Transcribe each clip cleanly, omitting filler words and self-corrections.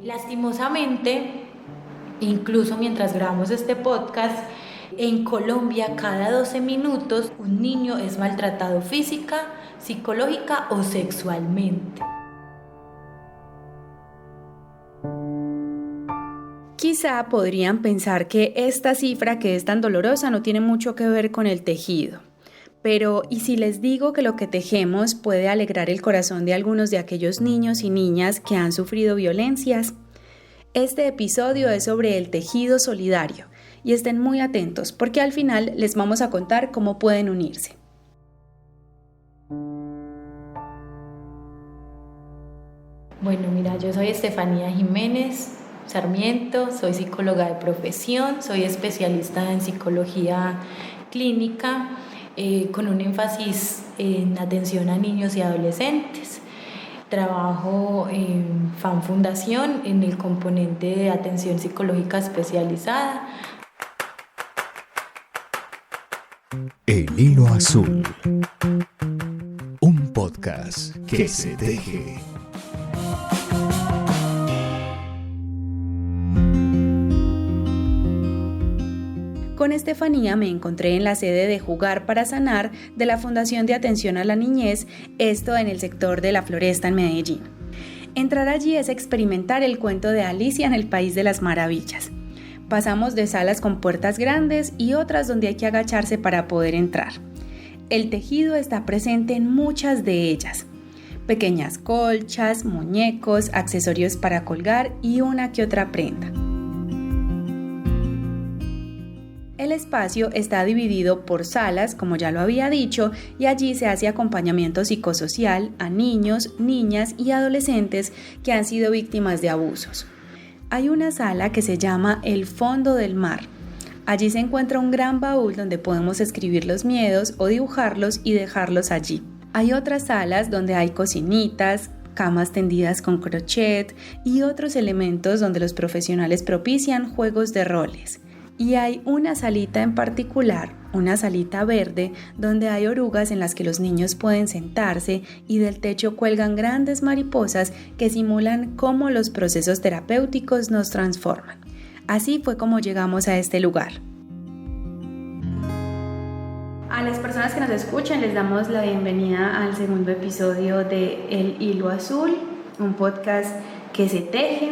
Lastimosamente, incluso mientras grabamos este podcast, en Colombia cada 12 minutos un niño es maltratado física, psicológica o sexualmente. Quizá podrían pensar que esta cifra que es tan dolorosa no tiene mucho que ver con el tejido. Pero, ¿y si les digo que lo que tejemos puede alegrar el corazón de algunos de aquellos niños y niñas que han sufrido violencias? Este episodio es sobre el tejido solidario y estén muy atentos porque al final les vamos a contar cómo pueden unirse. Bueno, mira, yo soy Estefanía Jiménez Sarmiento, soy psicóloga de profesión, soy especialista en psicología clínica con un énfasis en atención a niños y adolescentes. Trabajo en FAN Fundación en el componente de atención psicológica especializada. El Hilo Azul, un podcast que se teje. Con Estefanía me encontré en la sede de Jugar para Sanar de la Fundación de Atención a la Niñez, esto en el sector de La Floresta en Medellín. Entrar allí es experimentar el cuento de Alicia en el País de las Maravillas. Pasamos de salas con puertas grandes y otras donde hay que agacharse para poder entrar. El tejido está presente en muchas de ellas. Pequeñas colchas, muñecos, accesorios para colgar y una que otra prenda. El espacio está dividido por salas, como ya lo había dicho, y allí se hace acompañamiento psicosocial a niños, niñas y adolescentes que han sido víctimas de abusos. Hay una sala que se llama El Fondo del Mar. Allí se encuentra un gran baúl donde podemos escribir los miedos o dibujarlos y dejarlos allí. Hay otras salas donde hay cocinitas, camas tendidas con crochet y otros elementos donde los profesionales propician juegos de roles. Y hay una salita en particular, una salita verde, donde hay orugas en las que los niños pueden sentarse y del techo cuelgan grandes mariposas que simulan cómo los procesos terapéuticos nos transforman. Así fue como llegamos a este lugar. A las personas que nos escuchan les damos la bienvenida al segundo episodio de El Hilo Azul, un podcast que se teje.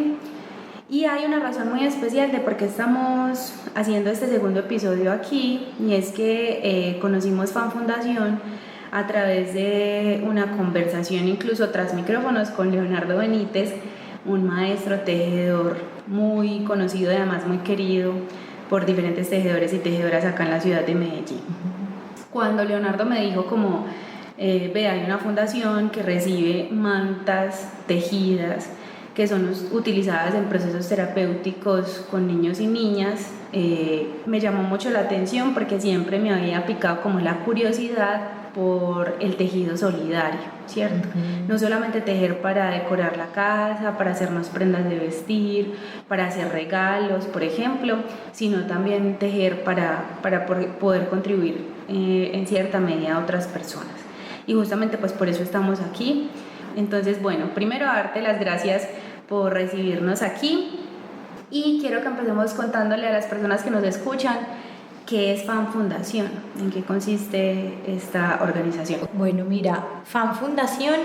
Y hay una razón muy especial de por qué estamos haciendo este segundo episodio aquí, y es que conocimos FAN Fundación a través de una conversación incluso tras micrófonos con Leonardo Benítez, un maestro tejedor muy conocido y además muy querido por diferentes tejedores y tejedoras acá en la ciudad de Medellín. Cuando Leonardo me dijo como, hay una fundación que recibe mantas tejidas que son utilizadas en procesos terapéuticos con niños y niñas, me llamó mucho la atención porque siempre me había picado como la curiosidad por el tejido solidario, ¿cierto? No solamente tejer para decorar la casa, para hacernos prendas de vestir, para hacer regalos, por ejemplo, sino también tejer para poder contribuir en cierta medida a otras personas. Y justamente pues por eso estamos aquí. Entonces, bueno, primero darte las gracias por recibirnos aquí y quiero que empecemos contándole a las personas que nos escuchan qué es FAN Fundación, en qué consiste esta organización. Bueno, mira, FAN Fundación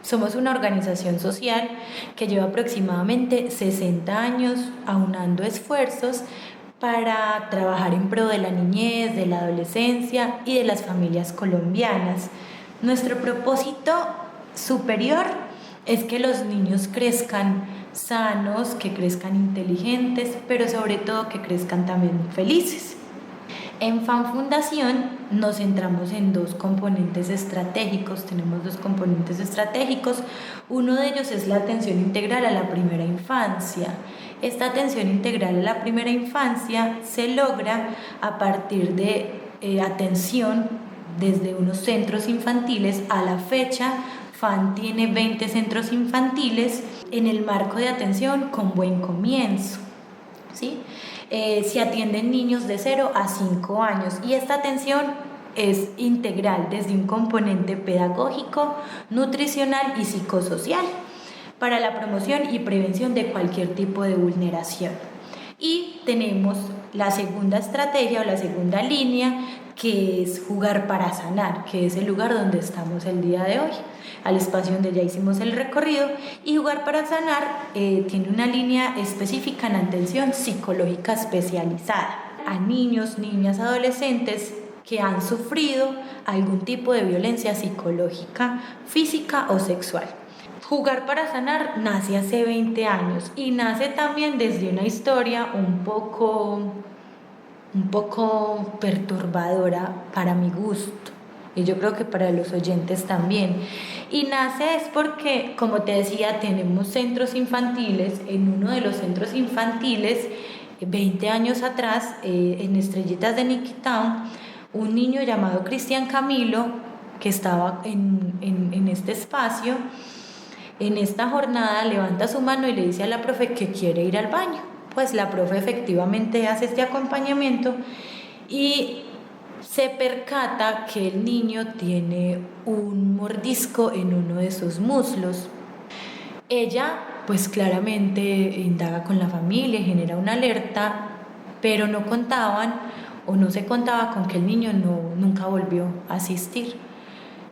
somos una organización social que lleva aproximadamente 60 años aunando esfuerzos para trabajar en pro de la niñez, de la adolescencia y de las familias colombianas. Nuestro propósito superior es que los niños crezcan sanos, que crezcan inteligentes, pero sobre todo que crezcan también felices. En FAN Fundación nos centramos en dos componentes estratégicos, tenemos dos componentes estratégicos. Uno de ellos es la atención integral a la primera infancia. Esta atención integral a la primera infancia se logra a partir de atención desde unos centros infantiles. A la fecha, FAN tiene 20 centros infantiles en el marco de atención con buen comienzo, ¿sí? Se atienden niños de 0 a 5 años y esta atención es integral desde un componente pedagógico, nutricional y psicosocial. para la promoción y prevención de cualquier tipo de vulneración. Y tenemos la segunda estrategia o la segunda línea, que es Jugar para Sanar, que es el lugar donde estamos el día de hoy, al espacio donde ya hicimos el recorrido. Y Jugar para Sanar tiene una línea específica en atención psicológica especializada a niños, niñas, adolescentes que han sufrido algún tipo de violencia psicológica, física o sexual. Jugar para Sanar nace hace 20 años y nace también desde una historia un poco perturbadora para mi gusto, y yo creo que para los oyentes también. Y nace es porque, como te decía, tenemos centros infantiles. En uno de los centros infantiles, 20 años atrás, en Estrellitas de Niquitown, un niño llamado Cristian Camilo, que estaba en este espacio, en esta jornada, levanta su mano y le dice a la profe que quiere ir al baño. Pues la profe efectivamente hace este acompañamiento y se percata que el niño tiene un mordisco en uno de sus muslos. Ella pues claramente indaga con la familia, genera una alerta, pero no contaban o no se contaba con que el niño nunca volvió a asistir.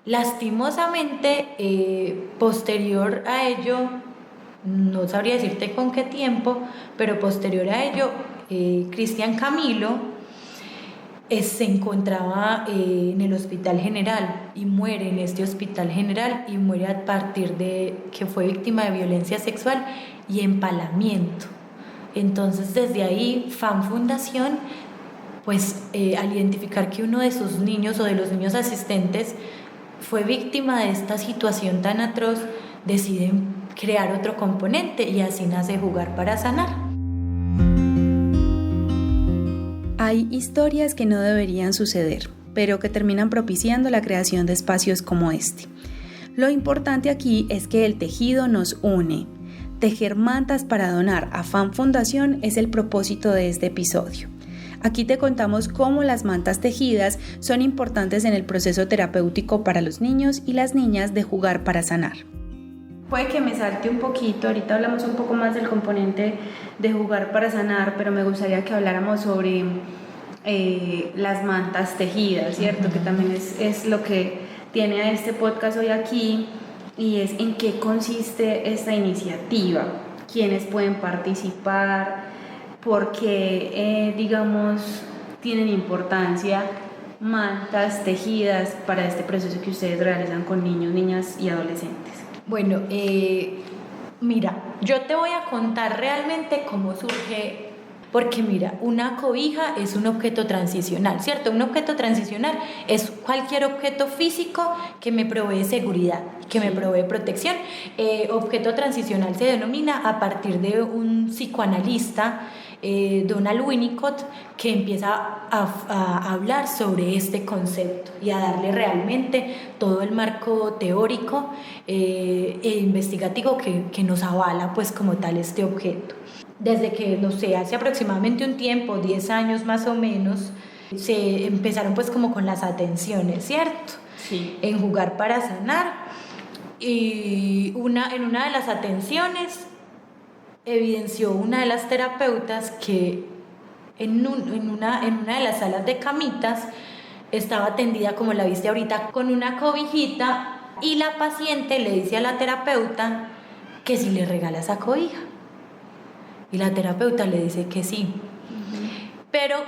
Lastimosamente, posterior a ello, no sabría decirte con qué tiempo, pero posterior a ello, Cristian Camilo se encontraba en el Hospital General y muere en este Hospital General, y muere a partir de que fue víctima de violencia sexual y empalamiento. Entonces, desde ahí, FAM Fundación, pues al identificar que uno de sus niños o de los niños asistentes fue víctima de esta situación tan atroz, deciden crear otro componente, y así nace Jugar para Sanar. Hay historias que no deberían suceder, pero que terminan propiciando la creación de espacios como este. Lo importante aquí es que el tejido nos une. Tejer mantas para donar a FAM Fundación es el propósito de este episodio. Aquí te contamos cómo las mantas tejidas son importantes en el proceso terapéutico para los niños y las niñas de Jugar para Sanar. Puede que me salte un poquito, ahorita hablamos un poco más del componente de Jugar para Sanar, pero me gustaría que habláramos sobre las mantas tejidas, ¿cierto? Que también es lo que tiene a este podcast hoy aquí, y es en qué consiste esta iniciativa, quiénes pueden participar, por qué, tienen importancia mantas tejidas para este proceso que ustedes realizan con niños, niñas y adolescentes. Bueno, mira, yo te voy a contar realmente cómo surge, porque mira, una cobija es un objeto transicional, ¿cierto? Un objeto transicional es cualquier objeto físico que me provee seguridad, que me provee protección. Objeto transicional se denomina a partir de un psicoanalista, Donald Winnicott, que empieza a hablar sobre este concepto y a darle realmente todo el marco teórico e investigativo que nos avala pues como tal este objeto. Desde que, no sé, hace aproximadamente un tiempo, 10 años más o menos, se empezaron pues como con las atenciones, ¿cierto? Sí. En Jugar para Sanar, y en una de las atenciones evidenció una de las terapeutas que en una de las salas de camitas estaba tendida, como la viste ahorita, con una cobijita, y la paciente le dice a la terapeuta que si le regala esa cobija, y la terapeuta le dice que sí. Pero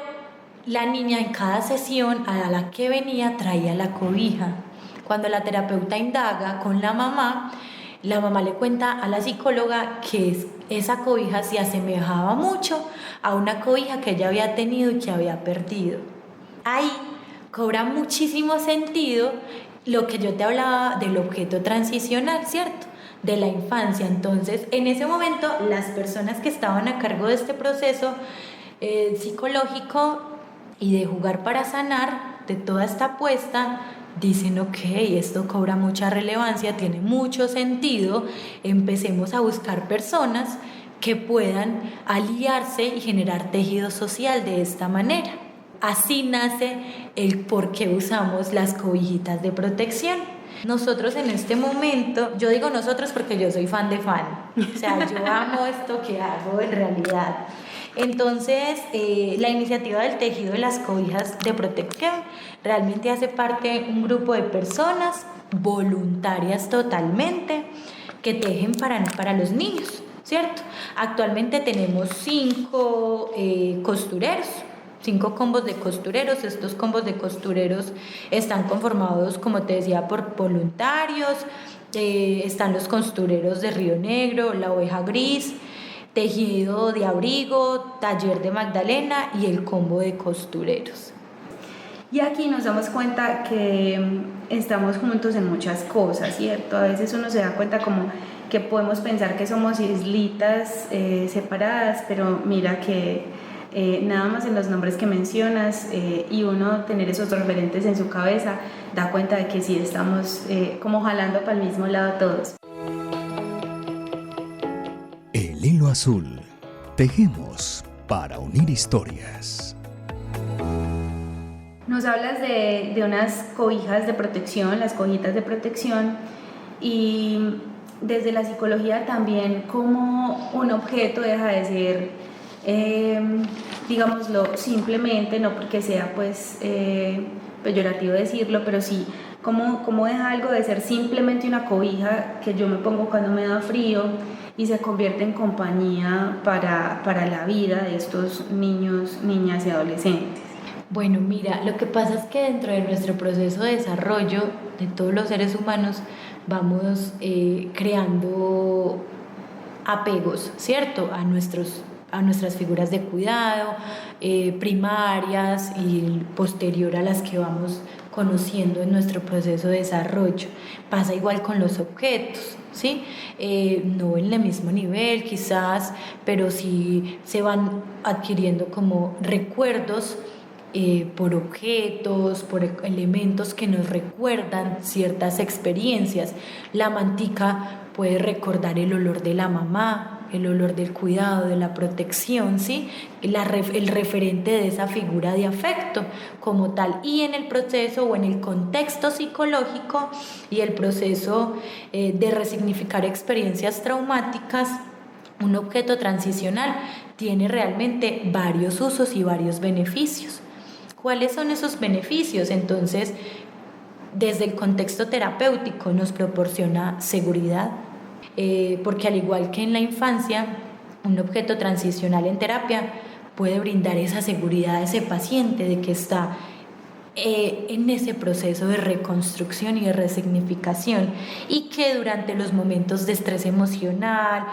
la niña en cada sesión a la que venía traía la cobija. Cuando la terapeuta indaga con la mamá le cuenta a la psicóloga que esa cobija se asemejaba mucho a una cobija que ella había tenido y que había perdido. Ahí cobra muchísimo sentido lo que yo te hablaba del objeto transicional, ¿cierto? De la infancia. Entonces, en ese momento, las personas que estaban a cargo de este proceso psicológico y de Jugar para Sanar, de toda esta apuesta, dicen, ok, esto cobra mucha relevancia, tiene mucho sentido, empecemos a buscar personas que puedan aliarse y generar tejido social de esta manera. Así nace el por qué usamos las cobijitas de protección. Nosotros en este momento, yo digo nosotros porque yo soy fan de fan, o sea, yo amo esto que hago en realidad. Entonces, la iniciativa del tejido de las cobijas de protección realmente hace parte de un grupo de personas voluntarias totalmente que tejen para los niños, ¿cierto? Actualmente tenemos 5 costureros, 5 combos de costureros. Estos combos de costureros están conformados, como te decía, por voluntarios. Están los costureros de Río Negro, La Oveja Gris, Tejido de Abrigo, Taller de Magdalena y el combo de costureros. Y aquí nos damos cuenta que estamos juntos en muchas cosas, ¿cierto? A veces uno se da cuenta como que podemos pensar que somos islitas separadas, pero mira que nada más en los nombres que mencionas y uno tener esos referentes en su cabeza da cuenta de que sí estamos como jalando para el mismo lado todos. El hilo azul. Tejemos para unir historias. Nos hablas de unas cobijas de protección, las cobijitas de protección, y desde la psicología también cómo un objeto deja de ser, digámoslo, simplemente, no porque sea pues peyorativo decirlo, pero sí, cómo deja algo de ser simplemente una cobija que yo me pongo cuando me da frío y se convierte en compañía para la vida de estos niños, niñas y adolescentes. Bueno, mira, lo que pasa es que dentro de nuestro proceso de desarrollo de todos los seres humanos vamos creando apegos, ¿cierto? A nuestras figuras de cuidado primarias y posterior a las que vamos conociendo en nuestro proceso de desarrollo. Pasa igual con los objetos, ¿sí? No en el mismo nivel quizás, pero sí se van adquiriendo como recuerdos por objetos, por elementos que nos recuerdan ciertas experiencias. La mantica puede recordar el olor de la mamá, el olor del cuidado, de la protección, ¿sí? El referente de esa figura de afecto como tal. Y en el proceso o en el contexto psicológico y el proceso de resignificar experiencias traumáticas, un objeto transicional tiene realmente varios usos y varios beneficios. ¿Cuáles son esos beneficios? Entonces, desde el contexto terapéutico nos proporciona seguridad, porque al igual que en la infancia, un objeto transicional en terapia puede brindar esa seguridad a ese paciente de que está en ese proceso de reconstrucción y de resignificación, y que durante los momentos de estrés emocional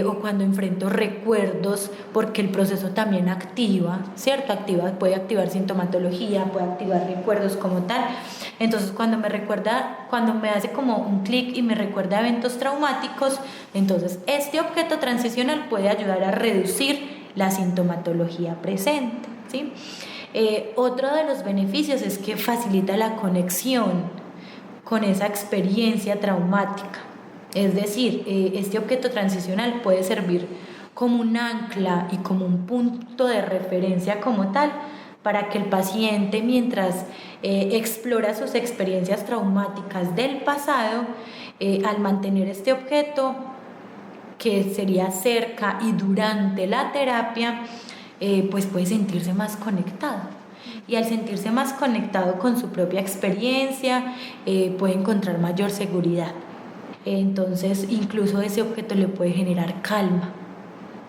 o cuando enfrento recuerdos, porque el proceso también activa, ¿cierto? Puede activar sintomatología, puede activar recuerdos como tal. Entonces cuando me hace como un clic y me recuerda eventos traumáticos, entonces este objeto transicional puede ayudar a reducir la sintomatología presente, ¿sí? Otro de los beneficios es que facilita la conexión con esa experiencia traumática. Es decir, este objeto transicional puede servir como un ancla y como un punto de referencia como tal para que el paciente, mientras explora sus experiencias traumáticas del pasado, al mantener este objeto que sería cerca y durante la terapia, pues puede sentirse más conectado, y al sentirse más conectado con su propia experiencia puede encontrar mayor seguridad. Entonces incluso ese objeto le puede generar calma.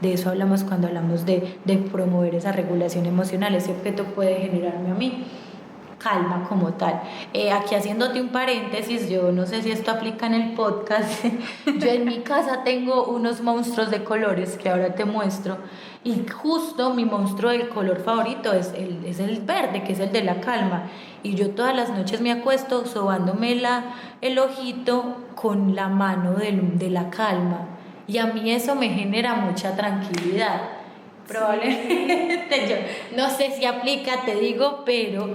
De eso hablamos cuando hablamos de promover esa regulación emocional. Ese objeto puede generarme a mí calma como tal. Aquí haciéndote un paréntesis, yo no sé si esto aplica en el podcast. Yo en mi casa tengo unos monstruos de colores que ahora te muestro, y justo mi monstruo del color favorito es el verde, que es el de la calma, y yo todas las noches me acuesto sobándome el ojito con la mano de la calma, y a mí eso me genera mucha tranquilidad. Probablemente yo no sé si aplica, te digo, pero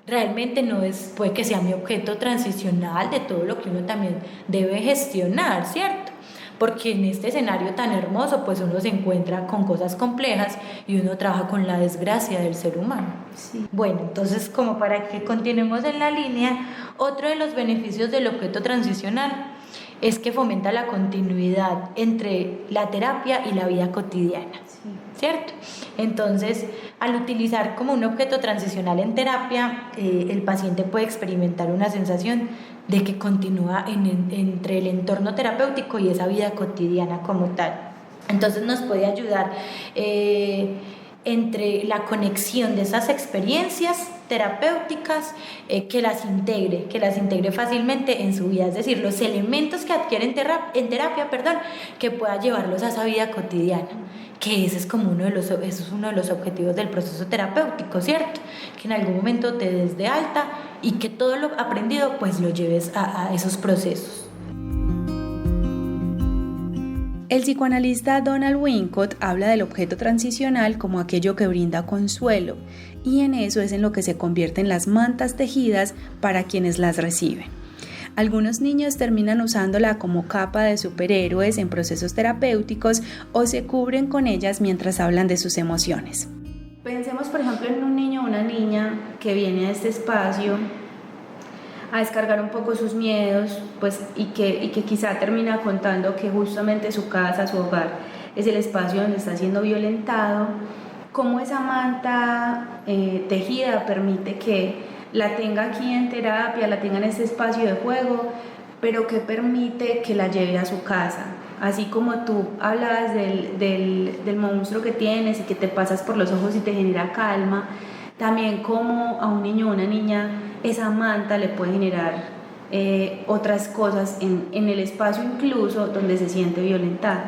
realmente puede que sea mi objeto transicional de todo lo que uno también debe gestionar, ¿cierto? porque en este escenario tan hermoso pues uno se encuentra con cosas complejas y uno trabaja con la desgracia del ser humano. Sí. Bueno, entonces como para que continuemos en la línea, otro de los beneficios del objeto transicional es que fomenta la continuidad entre la terapia y la vida cotidiana, ¿cierto? Entonces, al utilizar como un objeto transicional en terapia, el paciente puede experimentar una sensación de que continúa entre el entorno terapéutico y esa vida cotidiana como tal. Entonces nos puede ayudar entre la conexión de esas experiencias terapéuticas, que las integre fácilmente en su vida, es decir, los elementos que adquieren en terapia, que pueda llevarlos a esa vida cotidiana, que ese es como uno de los objetivos del proceso terapéutico, ¿cierto? Que en algún momento te des de alta y que todo lo aprendido pues lo lleves a esos procesos. El psicoanalista Donald Winnicott habla del objeto transicional como aquello que brinda consuelo, y en eso es en lo que se convierten las mantas tejidas para quienes las reciben. Algunos niños terminan usándola como capa de superhéroes en procesos terapéuticos o se cubren con ellas mientras hablan de sus emociones. Pensemos, por ejemplo, en un niño o una niña que viene a este espacio a descargar un poco sus miedos, pues, y que quizá termina contando que justamente su casa, su hogar, es el espacio donde está siendo violentado. Cómo esa manta tejida permite que la tenga aquí en terapia, la tenga en este espacio de juego, pero que permite que la lleve a su casa. Así como tú hablabas del monstruo que tienes y que te pasas por los ojos y te genera calma, también como a un niño o una niña esa manta le puede generar otras cosas en el espacio incluso donde se siente violentado.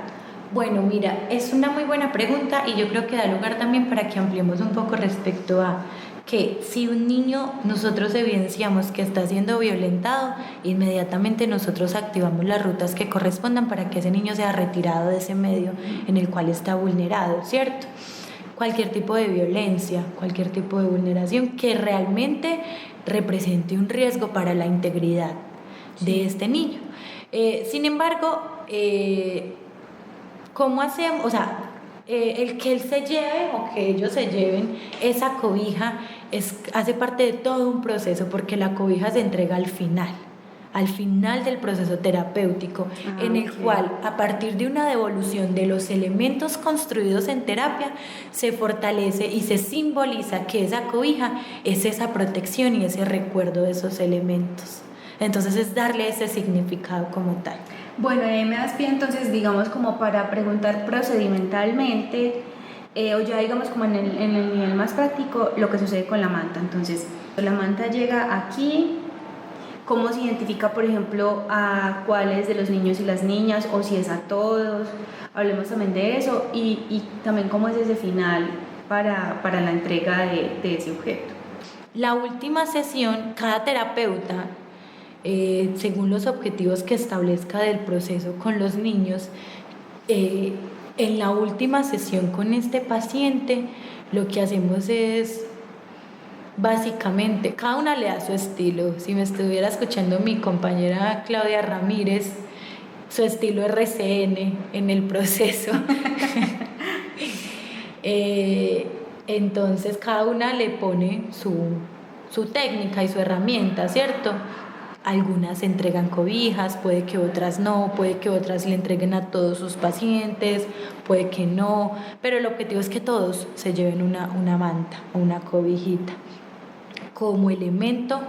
Bueno, mira, es una muy buena pregunta y yo creo que da lugar también para que ampliemos un poco respecto a que si un niño nosotros evidenciamos que está siendo violentado, inmediatamente nosotros activamos las rutas que correspondan para que ese niño sea retirado de ese medio en el cual está vulnerado, ¿cierto? Cualquier tipo de violencia, cualquier tipo de vulneración que realmente represente un riesgo para la integridad de este niño. Sin embargo, ¿cómo hacemos? O sea, el que él se lleve o que ellos se lleven esa cobija hace parte de todo un proceso, porque la cobija se entrega al final del proceso terapéutico, en el cual, a partir de una devolución de los elementos construidos en terapia, se fortalece y se simboliza que esa cobija es esa protección y ese recuerdo de esos elementos. Entonces es darle ese significado como tal. Bueno, me das pie entonces, digamos, como para preguntar procedimentalmente, o ya digamos como en el nivel más práctico, lo que sucede con la manta. Entonces, la manta llega aquí. ¿Cómo se identifica, por ejemplo, a cuáles de los niños y las niñas, o si es a todos? Hablemos también de eso, y también cómo es ese final para la entrega de ese objeto. La última sesión, cada terapeuta, según los objetivos que establezca del proceso con los niños, en la última sesión con este paciente, lo que hacemos es, básicamente, cada una le da su estilo. Si me estuviera escuchando mi compañera Claudia Ramírez, su estilo RCN en el proceso. Entonces cada una le pone su técnica y su herramienta, ¿cierto? Algunas entregan cobijas, puede que otras no, puede que otras le entreguen a todos sus pacientes, puede que no, pero el objetivo es que todos se lleven una manta o una cobijita. Como elemento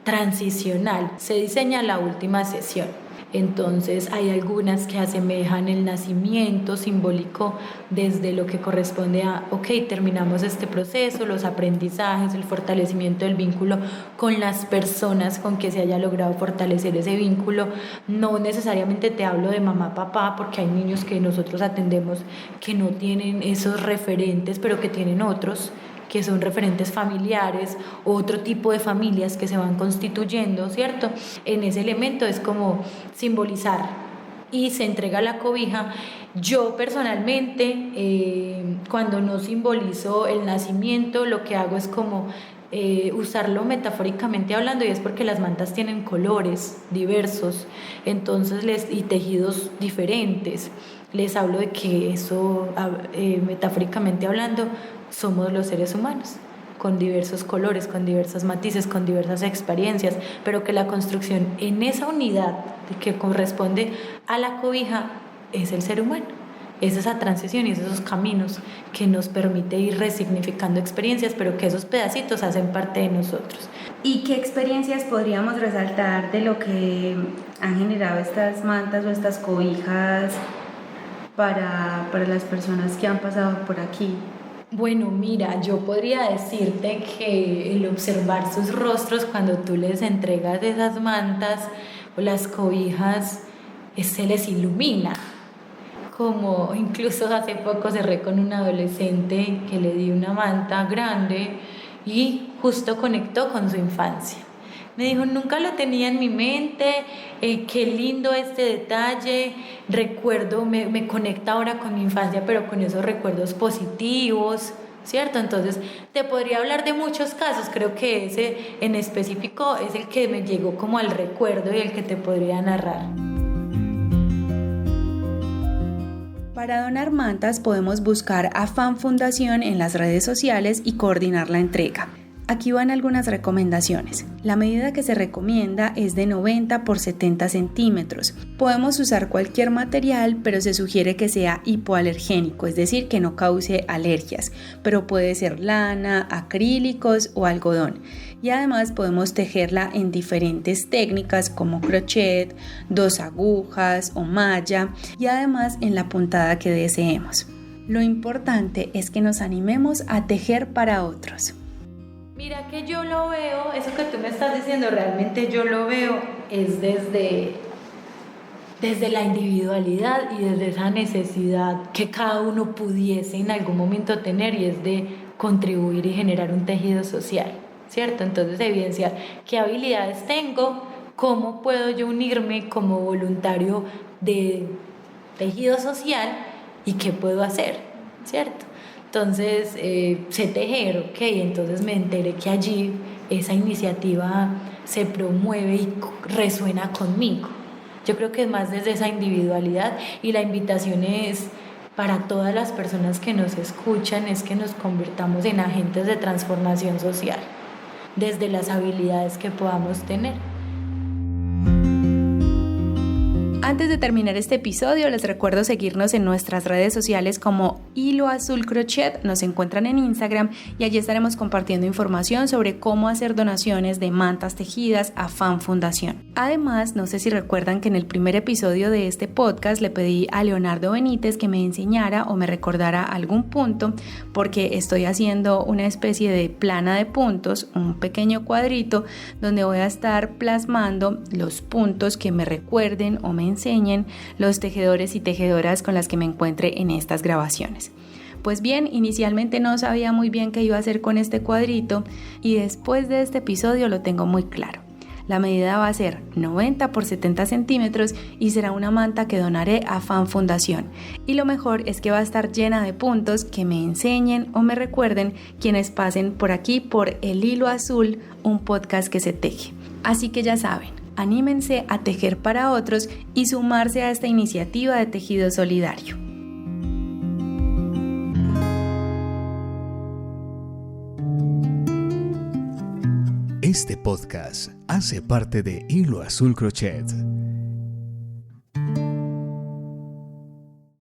transicional se diseña la última sesión. Entonces hay algunas que asemejan el nacimiento simbólico desde lo que corresponde a, terminamos este proceso, los aprendizajes, el fortalecimiento del vínculo con las personas con que se haya logrado fortalecer ese vínculo. No necesariamente te hablo de mamá, papá, porque hay niños que nosotros atendemos que no tienen esos referentes, pero que tienen otros, que son referentes familiares, otro tipo de familias que se van constituyendo, ¿cierto? En ese elemento es como simbolizar y se entrega la cobija. Yo personalmente, cuando no simbolizo el nacimiento, lo que hago es como usarlo metafóricamente hablando, y es porque las mantas tienen colores diversos, entonces y tejidos diferentes. Les hablo de que eso, metafóricamente hablando, somos los seres humanos, con diversos colores, con diversos matices, con diversas experiencias, pero que la construcción en esa unidad que corresponde a la cobija es el ser humano. Es esa transición y esos caminos que nos permite ir resignificando experiencias, pero que esos pedacitos hacen parte de nosotros. ¿Y qué experiencias podríamos resaltar de lo que han generado estas mantas o estas cobijas para las personas que han pasado por aquí? Bueno, mira, yo podría decirte que el observar sus rostros cuando tú les entregas esas mantas o las cobijas, se les ilumina. Como incluso hace poco cerré con un adolescente que le di una manta grande y justo conectó con su infancia. Me dijo, nunca lo tenía en mi mente, qué lindo este detalle, recuerdo, me conecta ahora con mi infancia, pero con esos recuerdos positivos, ¿cierto? Entonces, te podría hablar de muchos casos, creo que ese en específico es el que me llegó como al recuerdo y el que te podría narrar. Para donar mantas podemos buscar a Fan Fundación en las redes sociales y coordinar la entrega. Aquí van algunas recomendaciones. La medida que se recomienda es de 90 por 70 centímetros. Podemos usar cualquier material, pero se sugiere que sea hipoalergénico, es decir, que no cause alergias, pero puede ser lana, acrílicos o algodón. Y además podemos tejerla en diferentes técnicas como crochet, 2 agujas o malla, y además en la puntada que deseemos. Lo importante es que nos animemos a tejer para otros. Mira que yo lo veo, eso que tú me estás diciendo, realmente yo lo veo es desde la individualidad y desde esa necesidad que cada uno pudiese en algún momento tener, y es de contribuir y generar un tejido social, ¿cierto? Entonces evidenciar qué habilidades tengo, cómo puedo yo unirme como voluntario de tejido social y qué puedo hacer, ¿cierto? Entonces, sé tejer, ok, entonces me enteré que allí esa iniciativa se promueve y resuena conmigo. Yo creo que es más desde esa individualidad, y la invitación es para todas las personas que nos escuchan, es que nos convirtamos en agentes de transformación social, desde las habilidades que podamos tener. Antes de terminar este episodio, les recuerdo seguirnos en nuestras redes sociales como Hilo Azul Crochet. Nos encuentran en Instagram y allí estaremos compartiendo información sobre cómo hacer donaciones de mantas tejidas a Fan Fundación. Además, no sé si recuerdan que en el primer episodio de este podcast le pedí a Leonardo Benítez que me enseñara o me recordara algún punto, porque estoy haciendo una especie de plana de puntos, un pequeño cuadrito donde voy a estar plasmando los puntos que me recuerden o me enseñen los tejedores y tejedoras con las que me encuentre en estas grabaciones. Pues bien, inicialmente no sabía muy bien qué iba a hacer con este cuadrito, y después de este episodio lo tengo muy claro. La medida va a ser 90 por 70 centímetros y será una manta que donaré a Fan Fundación. Y lo mejor es que va a estar llena de puntos que me enseñen o me recuerden quienes pasen por aquí por El Hilo Azul, un podcast que se teje. Así que ya saben, anímense a tejer para otros y sumarse a esta iniciativa de tejido solidario. Este podcast hace parte de Hilo Azul Crochet.